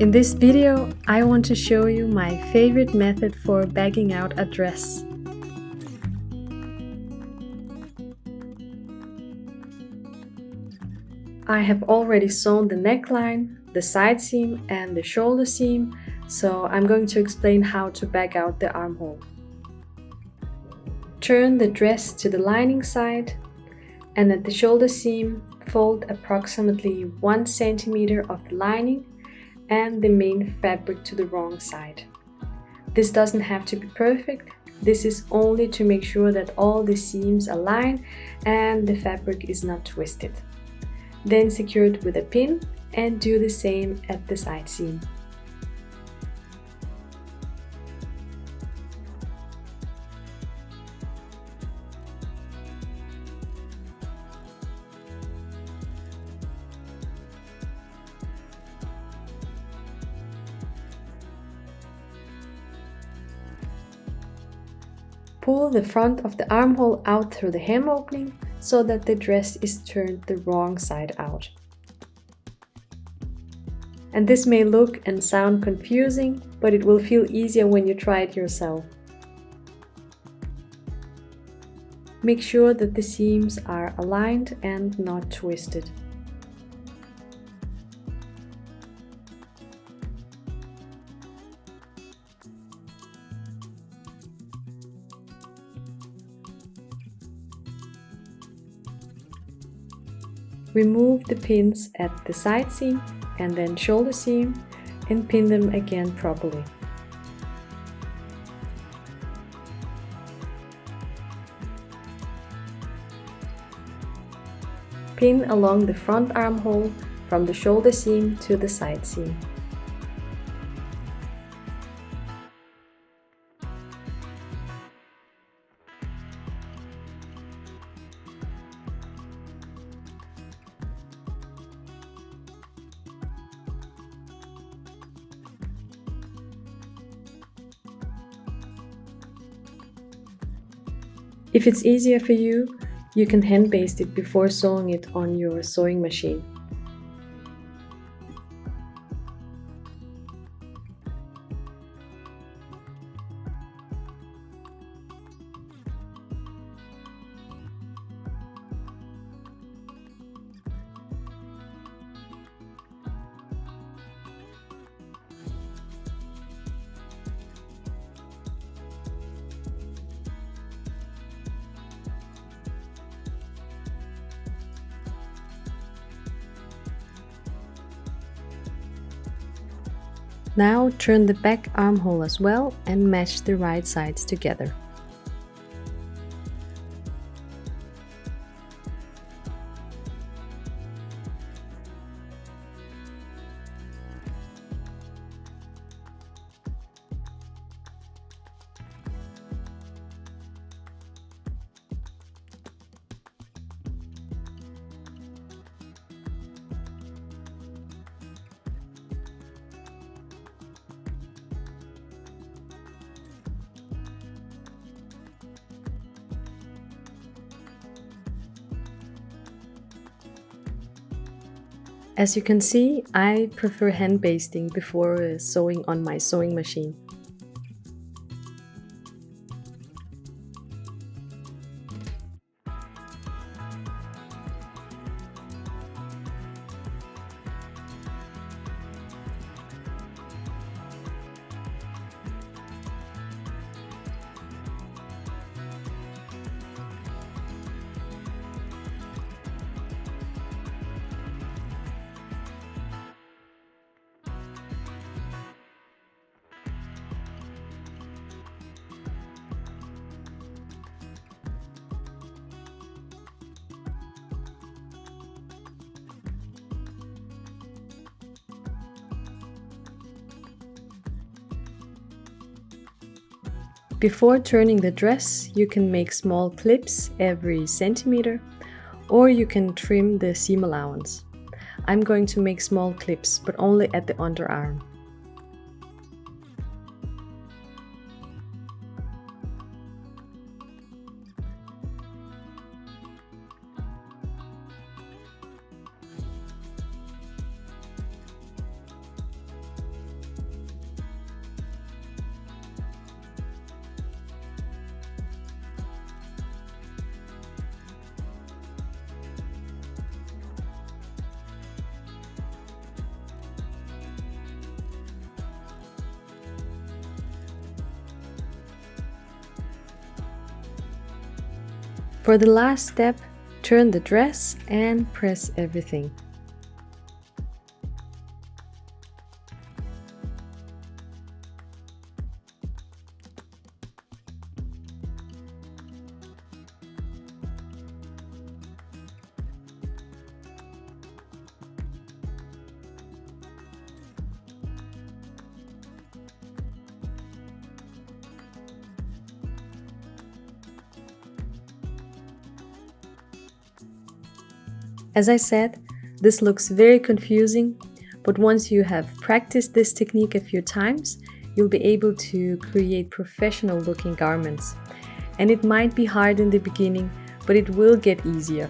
In this video, I want to show you my favorite method for bagging out a dress. I have already sewn the neckline, the side seam and the shoulder seam, so I'm going to explain how to bag out the armhole. Turn the dress to the lining side and at the shoulder seam, fold approximately 1 centimeter of the lining and the main fabric to the wrong side. This doesn't have to be perfect, this is only to make sure that all the seams align and the fabric is not twisted. Then secure it with a pin and do the same at the side seam. Pull the front of the armhole out through the hem opening so that the dress is turned the wrong side out. And this may look and sound confusing, but it will feel easier when you try it yourself. Make sure that the seams are aligned and not twisted. Remove the pins at the side seam and then shoulder seam and pin them again properly. Pin along the front armhole from the shoulder seam to the side seam. If it's easier for you, you can hand baste it before sewing it on your sewing machine. Now turn the back armhole as well and match the right sides together. As you can see, I prefer hand basting before sewing on my sewing machine. Before turning the dress, you can make small clips every centimeter, or you can trim the seam allowance. I'm going to make small clips, but only at the underarm. For the last step, turn the dress and press everything. As I said, this looks very confusing, but once you have practiced this technique a few times, you'll be able to create professional looking garments. And it might be hard in the beginning, but it will get easier.